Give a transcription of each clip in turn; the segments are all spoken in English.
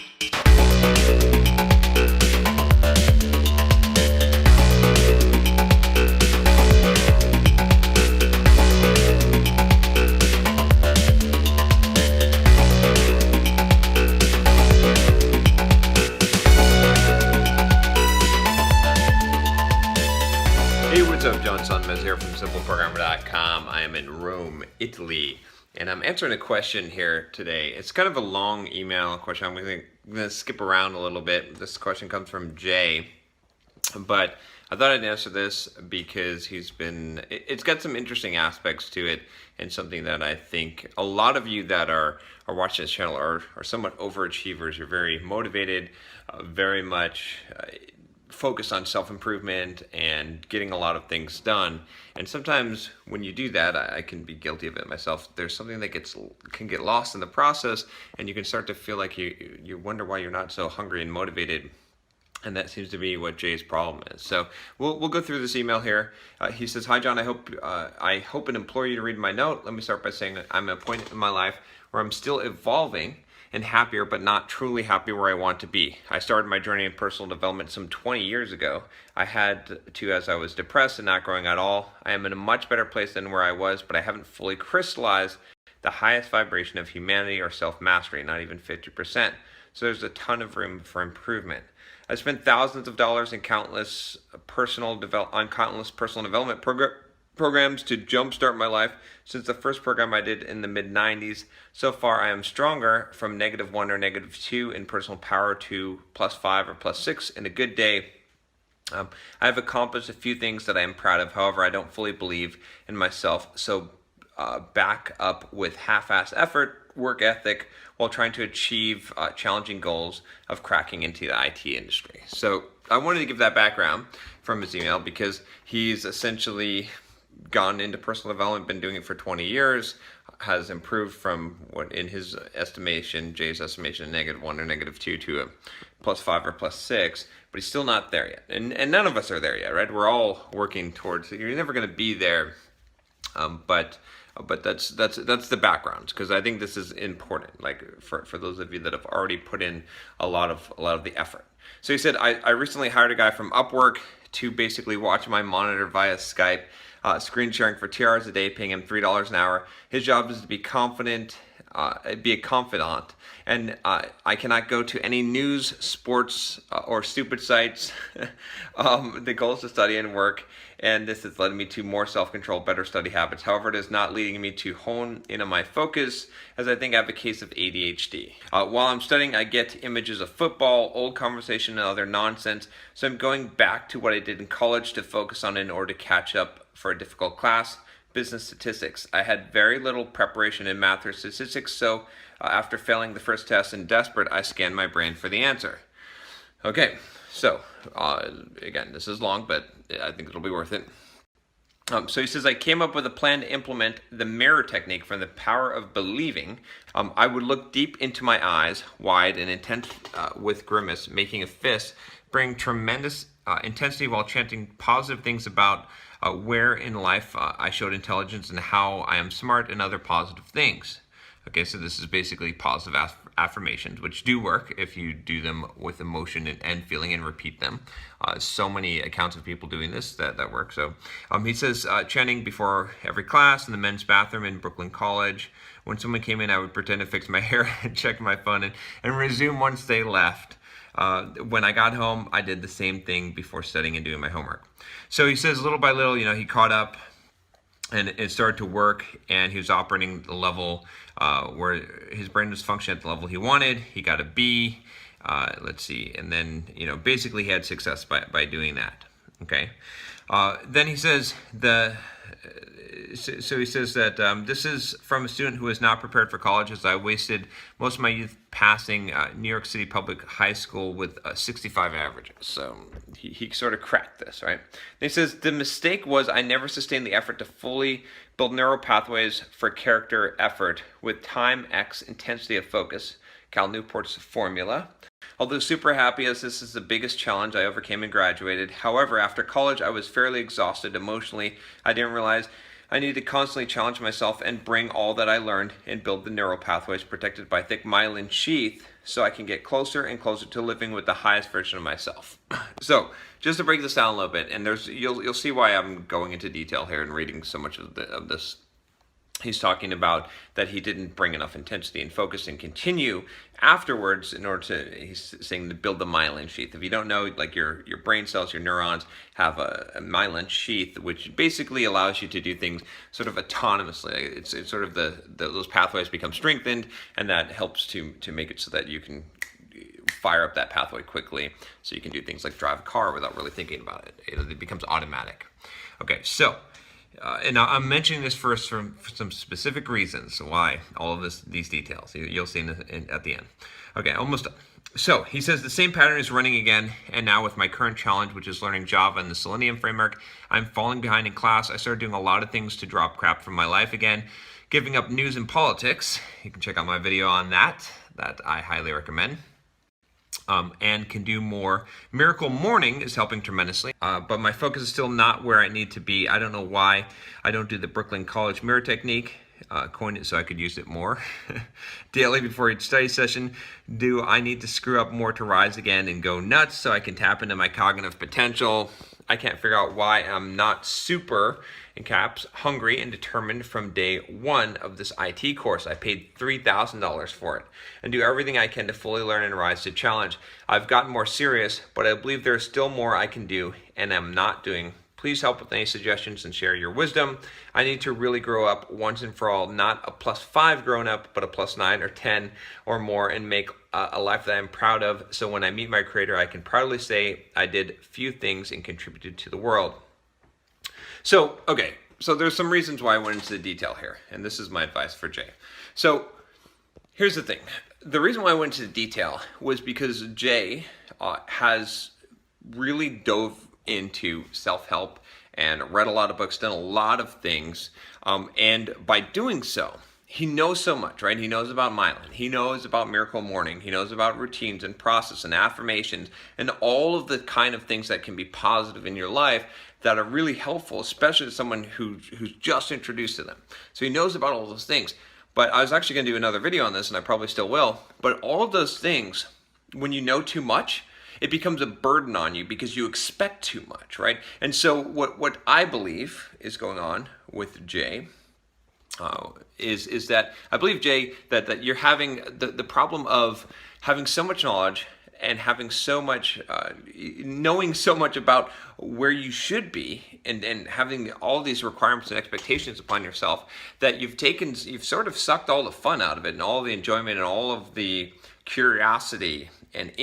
Hey, what's up? John Sunmez here from SimpleProgrammer.com. I am in Rome, Italy, and I'm answering a question here today. It's kind of a long email question. I'm going to skip around a little bit. This question comes from Jay, but I thought I'd answer this because it's got some interesting aspects to it, and something that I think a lot of you that are watching this channel are somewhat overachievers. You're very motivated, very much focused on self-improvement and getting a lot of things done. And sometimes when you do that, I can be guilty of it myself. There's something that can get lost in the process, and you can start to feel like you wonder why you're not so hungry and motivated. And that seems to be what Jay's problem is. So we'll go through this email here. He says, "Hi John, I hope and implore you to read my note. Let me start by saying that I'm at a point in my life where I'm still evolving and happier, but not truly happy where I want to be. I started my journey in personal development some 20 years ago. I had to, as I was depressed and not growing at all. I am in a much better place than where I was, but I haven't fully crystallized the highest vibration of humanity or self-mastery, not even 50%. So there's a ton of room for improvement. I spent thousands of dollars in countless personal development programs to jumpstart my life since the first program I did in the mid-90s. So far, I am stronger from -1 or -2 in personal power to +5 or +6 in a good day. I have accomplished a few things that I am proud of. However, I don't fully believe in myself. So back up with half-ass effort, work ethic, while trying to achieve challenging goals of cracking into the IT industry." So I wanted to give that background from his email because he's essentially gone into personal development, been doing it for 20 years, has improved from what in his estimation, Jay's estimation, -1 or -2 to a +5 or +6, but he's still not there yet. And none of us are there yet, right? We're all working towards it. You're never going to be there, but that's the background, because I think this is important, like for those of you that have already put in a lot of the effort. So he said, I recently hired a guy from Upwork to basically watch my monitor via Skype, screen sharing for 2 hours a day, paying him $3 an hour. His job is to be a confidant, and I cannot go to any news, sports, or stupid sites. The goal is to study and work, and this has led me to more self-control, better study habits. However, it is not leading me to hone in on my focus, as I think I have a case of ADHD. While I'm studying, I get images of football, old conversation, and other nonsense, so I'm going back to what I did in college to focus on in order to catch up for a difficult class, business statistics. I had very little preparation in math or statistics, so after failing the first test and desperate, I scanned my brain for the answer. Okay, so again, this is long, but I think it'll be worth it. So he says, I came up with a plan to implement the mirror technique from the power of believing. I would look deep into my eyes, wide and intent with grimace, making a fist, bring tremendous intensity while chanting positive things about where in life I showed intelligence and how I am smart and other positive things. Okay, so this is basically positive affirmations, which do work if you do them with emotion and feeling and repeat them. So many accounts of people doing this that work. So he says, chanting before every class in the men's bathroom in Brooklyn College. When someone came in, I would pretend to fix my hair and check my phone and resume once they left. When I got home, I did the same thing before studying and doing my homework. So he says, little by little, he caught up and it started to work, and he was operating the level where his brain was functioning at the level he wanted. He got a B, and then, basically he had success by doing that. Okay. Then he says so he says that this is from a student who is not prepared for college, as I wasted most of my youth passing New York City Public High School with 65 averages. So he sort of cracked this, right? And he says, the mistake was I never sustained the effort to fully build neural pathways for character effort with time X intensity of focus, Cal Newport's formula. Although super happy as this is the biggest challenge I overcame and graduated. However, after college, I was fairly exhausted emotionally. I didn't realize I needed to constantly challenge myself and bring all that I learned and build the neural pathways protected by thick myelin sheath so I can get closer and closer to living with the highest version of myself. So just to break this down a little bit, and you'll see why I'm going into detail here and reading so much of this. He's talking about that he didn't bring enough intensity and focus and continue afterwards in order to, he's saying, to build the myelin sheath. If you don't know, like your brain cells, your neurons have a myelin sheath, which basically allows you to do things sort of autonomously. It's sort of those pathways become strengthened, and that helps to make it so that you can fire up that pathway quickly, so you can do things like drive a car without really thinking about it. It becomes automatic. Okay, so. And now I'm mentioning this first for some specific reasons why all of these details. You'll see at the end. Okay, almost done. So he says the same pattern is running again, and now with my current challenge, which is learning Java and the Selenium framework, I'm falling behind in class. I started doing a lot of things to drop crap from my life again, giving up news and politics. You can check out my video on that I highly recommend. And can do more. Miracle Morning is helping tremendously, but my focus is still not where I need to be. I don't know why I don't do the Brooklyn College mirror technique. Coined it so I could use it more. Daily before each study session, do I need to screw up more to rise again and go nuts so I can tap into my cognitive potential? I can't figure out why I'm not super, in caps, hungry and determined from day one of this IT course. I paid $3,000 for it and do everything I can to fully learn and rise to challenge. I've gotten more serious, but I believe there's still more I can do and I'm not doing. Please help with any suggestions and share your wisdom. I need to really grow up once and for all, not a +5 grown up, but a +9 or 10 or more, and make a life that I'm proud of. So when I meet my creator, I can proudly say I did few things and contributed to the world. So, okay, so there's some reasons why I went into the detail here, and this is my advice for Jay. So here's the thing. The reason why I went into the detail was because Jay has really dove into self-help and read a lot of books, done a lot of things, and by doing so, he knows so much, right? He knows about myelin, he knows about Miracle Morning, he knows about routines and process and affirmations and all of the kind of things that can be positive in your life that are really helpful, especially to someone who's just introduced to them. So he knows about all those things. But I was actually going to do another video on this, and I probably still will, but all of those things, when you know too much, it becomes a burden on you because you expect too much, right? And so what I believe is going on with Jay is that I believe, Jay, that you're having the problem of having so much knowledge and having so much, knowing so much about where you should be and having all these requirements and expectations upon yourself that you've sort of sucked all the fun out of it and all the enjoyment and all of the curiosity and the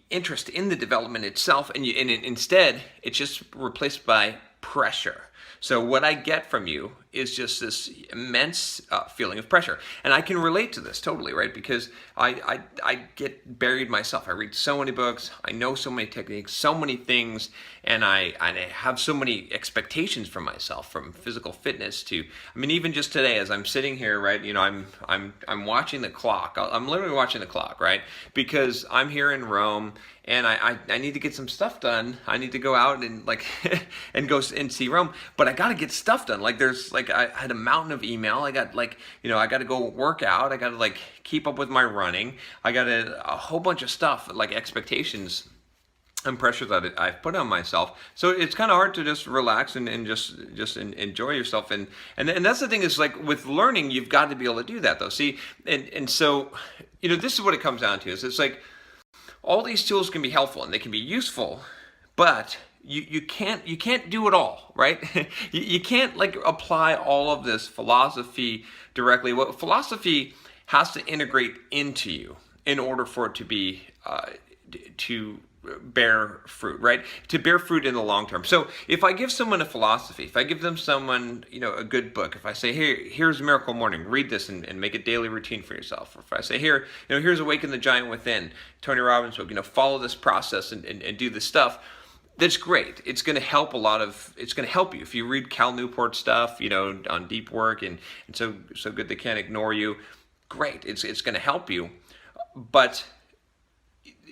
interest in the development itself, and instead it's just replaced by pressure. So what I get from you is just this immense feeling of pressure. And I can relate to this totally, right? Because I get buried myself. I read so many books, I know so many techniques, so many things, and I have so many expectations from myself, from physical fitness to, I mean, even just today as I'm sitting here, right, you know, I'm watching the clock. I'm literally watching the clock, right? Because I'm here in Rome, and I need to get some stuff done. I need to go out and like and go and see Rome, but I got to get stuff done. Like there's like I had a mountain of email. I got like, you know, I got to go work out. I got to like keep up with my running. I got a whole bunch of stuff, like expectations and pressure that I've put on myself. So it's kind of hard to just relax and just enjoy yourself. And that's the thing, is like with learning, you've got to be able to do that though. See, and so, you know, this is what it comes down to, is it's like, all these tools can be helpful and they can be useful, but you can't do it all, right? you can't like apply all of this philosophy directly. What philosophy has to integrate into you in order for it to be to bear fruit, right? To bear fruit in the long term. So if I give someone a philosophy, if I give them someone, you know, a good book, if I say, here's Miracle Morning, read this and make a daily routine for yourself. Or if I say, you know, here's Awaken the Giant Within, Tony Robbins' book, you know, follow this process and do this stuff. That's great. It's going to help it's going to help you. If you read Cal Newport stuff, you know, on deep work and so good they can't ignore you, great. It's going to help you. But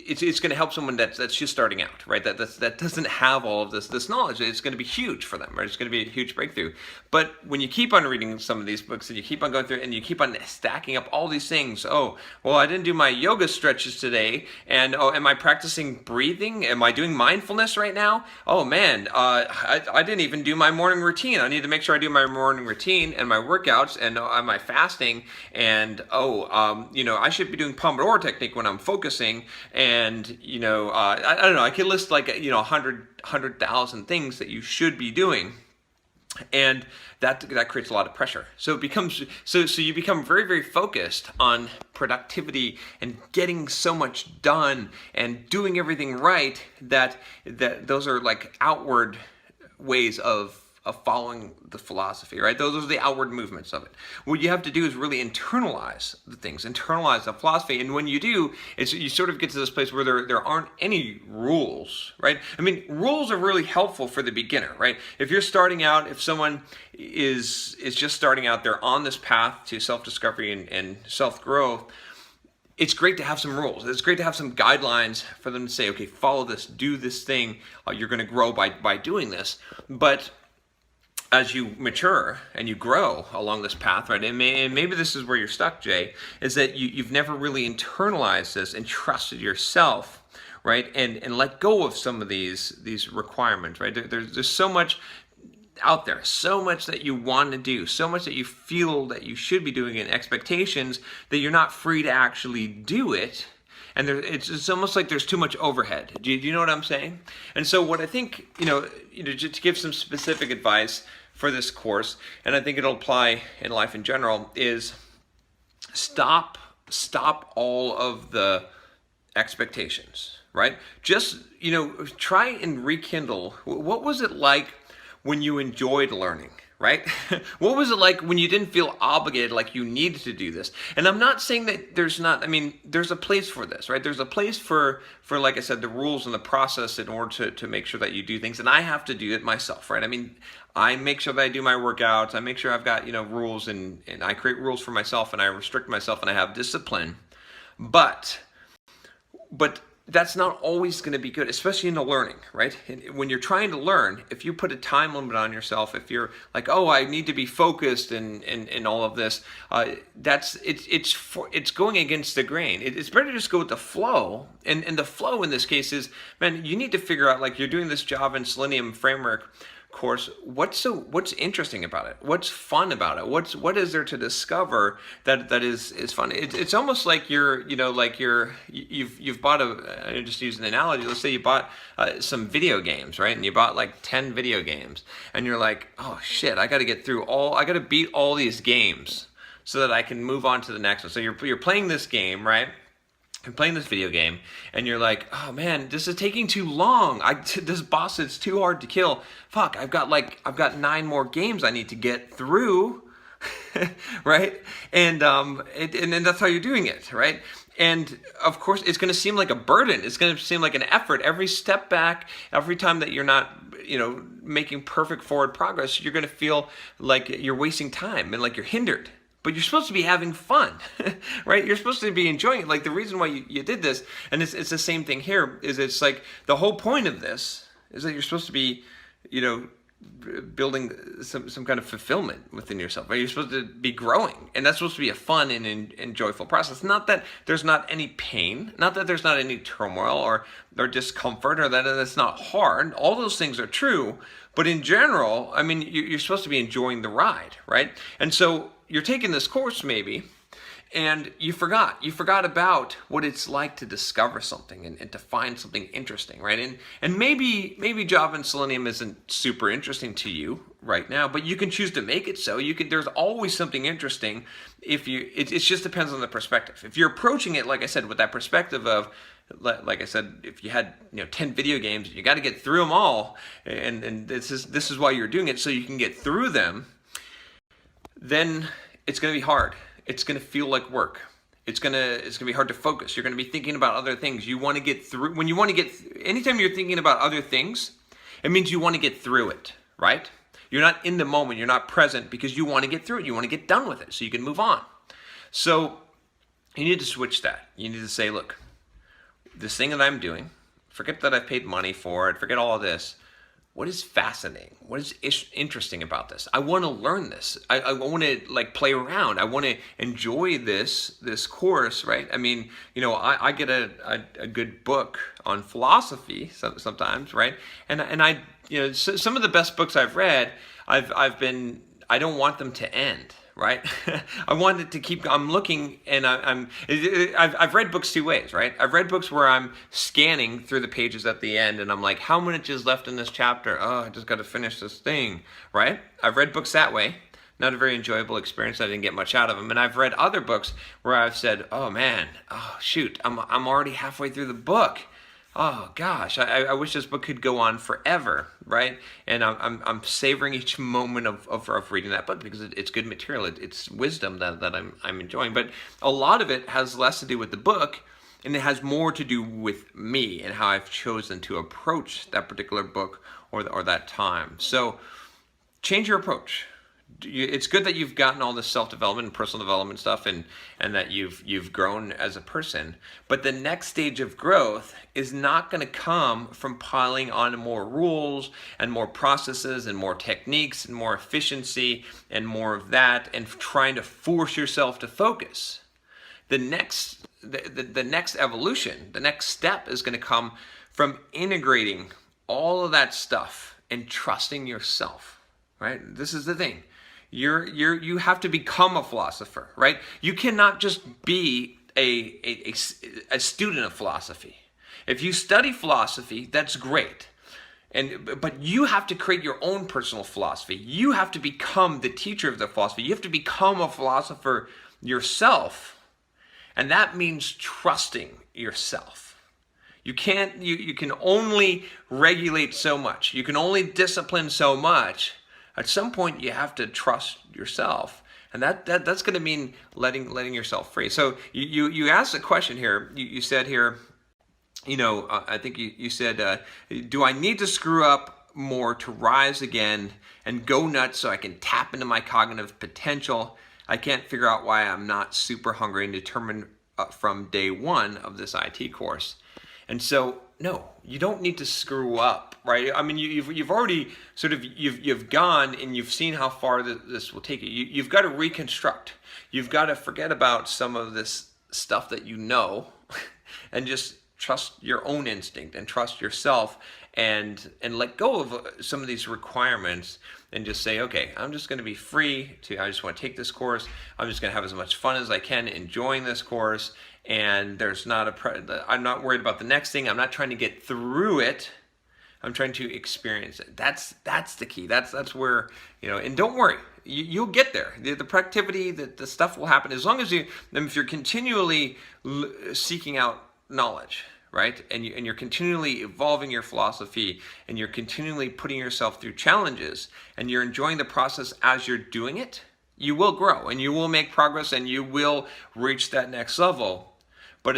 it's going to help someone that's just starting out, right? That doesn't have all of this knowledge. It's going to be huge for them, right? It's going to be a huge breakthrough. But when you keep on reading some of these books and you keep on going through and you keep on stacking up all these things, oh, well, I didn't do my yoga stretches today, and oh, am I practicing breathing? Am I doing mindfulness right now? Oh man, I didn't even do my morning routine. I need to make sure I do my morning routine and my workouts, and am I fasting? And I should be doing Pomodoro technique when I'm focusing, and I don't know, I could list like 100,000 things that you should be doing, and that creates a lot of pressure. So it becomes so you become very, very focused on productivity and getting so much done and doing everything right that those are like outward ways of following the philosophy, right? Those are the outward movements of it. What you have to do is really internalize the things, internalize the philosophy. And when you do, you sort of get to this place where there aren't any rules, right? I mean, rules are really helpful for the beginner, right? If you're starting out, if someone is just starting out, they're on this path to self-discovery and self-growth, it's great to have some rules. It's great to have some guidelines for them to say, okay, follow this, do this thing. You're going to grow by doing this. But as you mature and you grow along this path, right, and maybe this is where you're stuck, Jay, is that you've never really internalized this and trusted yourself, right, and let go of some of these requirements, right? There's so much out there, so much that you want to do, so much that you feel that you should be doing, and expectations that you're not free to actually do it. And it's almost like there's too much overhead. Do you know what I'm saying? And so what I think, just to give some specific advice for this course, and I think it'll apply in life in general, is stop all of the expectations, right? Just, try and rekindle. What was it like when you enjoyed learning? Right? What was it like when you didn't feel obligated, like you needed to do this? And I'm not saying that there's a place for this, right? There's a place for, like I said, the rules and the process in order to make sure that you do things. And I have to do it myself, right? I mean, I make sure that I do my workouts. I make sure I've got, rules, and I create rules for myself, and I restrict myself, and I have discipline. But that's not always going to be good, especially in the learning, right? When you're trying to learn, if you put a time limit on yourself, if you're like, oh, I need to be focused and all of this, it's going against the grain. It's better to just go with the flow. And the flow in this case is, man, you need to figure out, like, you're doing this Java and Selenium framework course, what's interesting about it? What's fun about it? What is there to discover that is fun? It's almost like you've bought I just use an analogy. Let's say you bought some video games, right? And you bought like 10 video games, and you're like, oh shit, I got to beat all these games so that I can move on to the next one. So you're playing this game, right? And playing this video game, and you're like, oh man, this is taking too long. This boss is too hard to kill. Fuck, I've got 9 more games I need to get through, right? And then that's how you're doing it, right? And of course, it's going to seem like a burden. It's going to seem like an effort. Every step back, every time that you're not, making perfect forward progress, you're going to feel like you're wasting time and like you're hindered. But you're supposed to be having fun, right? You're supposed to be enjoying it. Like, the reason why you did this, and it's the same thing here, is it's like the whole point of this is that you're supposed to be, building some kind of fulfillment within yourself, right? You're supposed to be growing, and that's supposed to be a fun and joyful process. Not that there's not any pain, not that there's not any turmoil or discomfort, or that it's not hard. All those things are true, but in general, I mean, you're supposed to be enjoying the ride, right? And so you're taking this course maybe, and you forgot about what it's like to discover something and to find something interesting, right? And maybe Java and Selenium isn't super interesting to you right now, but you can choose to make it so. There's always something interesting it just depends on the perspective. If you're approaching it, like I said, with that perspective of, like I said, if you had 10 video games, you got to get through them all, and this is why you're doing it, so you can get through them, then it's going to be hard. It's going to feel like work. It's going to be hard to focus. You're going to be thinking about other things. You want to get through. Anytime you're thinking about other things, it means you want to get through it, right? You're not in the moment. You're not present because you want to get through it. You want to get done with it so you can move on. So you need to switch that. You need to say, look, this thing that I'm doing, forget that I've paid money for it, forget all of this. What is fascinating? What is interesting about this? I want to learn this. I want to like play around. I want to enjoy this course, right? I mean, I get a good book on philosophy sometimes, right? And I some of the best books I've read, I don't want them to end. Right? I want it to keep, I'm looking and I've read books two ways, right? I've read books where I'm scanning through the pages at the end and I'm like, how much is left in this chapter? Oh, I just got to finish this thing, right? I've read books that way. Not a very enjoyable experience. I didn't get much out of them. And I've read other books where I've said, oh man, oh shoot, I'm already halfway through the book. Oh gosh, I wish this book could go on forever, right? And I'm savoring each moment of reading that book because it's good material. It's wisdom that I'm enjoying. But a lot of it has less to do with the book, and it has more to do with me and how I've chosen to approach that particular book or that time. So change your approach. It's good that you've gotten all this self-development and personal development stuff and that you've grown as a person. But the next stage of growth is not going to come from piling on more rules and more processes and more techniques and more efficiency and more of that and trying to force yourself to focus. The next evolution, the next step is going to come from integrating all of that stuff and trusting yourself, right? This is the thing. You have to become a philosopher, right? You cannot just be a student of philosophy. If you study philosophy, that's great. But you have to create your own personal philosophy. You have to become the teacher of the philosophy. You have to become a philosopher yourself. And that means trusting yourself. You can only regulate so much. You can only discipline so much. At some point, you have to trust yourself, and that's going to mean letting yourself free. So you asked a question here. You said here, I think you said, do I need to screw up more to rise again and go nuts so I can tap into my cognitive potential? I can't figure out why I'm not super hungry and determined from day one of this IT course. And so, no, you don't need to screw up, right? I mean, you've already sort of, you've gone and you've seen how far this will take you. You've got to reconstruct. You've got to forget about some of this stuff that you know and just trust your own instinct and trust yourself and let go of some of these requirements and just say, okay, I'm just going to be free I just want to take this course. I'm just going to have as much fun as I can enjoying this course. And there's I'm not worried about the next thing. I'm not trying to get through it. I'm trying to experience it. That's the key. That's where, and don't worry, you'll get there. The productivity, the stuff will happen as long as if you're continually seeking out knowledge, right? And you're continually evolving your philosophy and you're continually putting yourself through challenges and you're enjoying the process as you're doing it, you will grow and you will make progress and you will reach that next level. But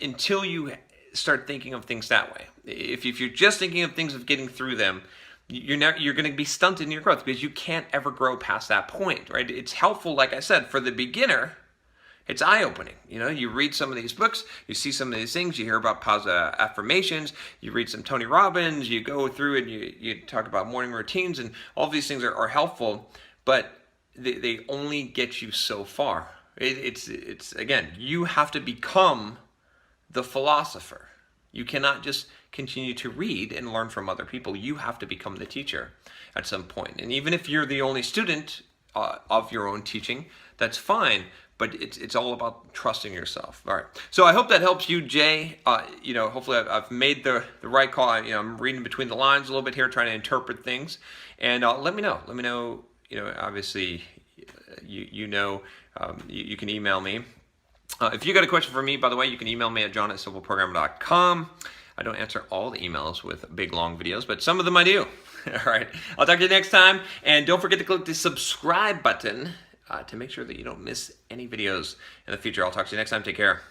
until you start thinking of things that way, if you're just thinking of things of getting through them, you're going to be stunted in your growth because you can't ever grow past that point, right? It's helpful, like I said, for the beginner. It's eye-opening. You read some of these books, you see some of these things, you hear about positive affirmations, you read some Tony Robbins, you go through and you talk about morning routines, and all of these things are helpful, but they only get you so far. It's again, you have to become the philosopher. You cannot just continue to read and learn from other people. You have to become the teacher at some point. And even if you're the only student of your own teaching, that's fine. But it's all about trusting yourself. All right. So I hope that helps you, Jay. Hopefully I've made the right call. I'm reading between the lines a little bit here, trying to interpret things. And let me know. Let me know. Obviously, you can email me. If you got a question for me, by the way, you can email me at john@simpleprogrammer.com. I don't answer all the emails with big, long videos, but some of them I do. All right. I'll talk to you next time. And don't forget to click the subscribe button to make sure that you don't miss any videos in the future. I'll talk to you next time. Take care.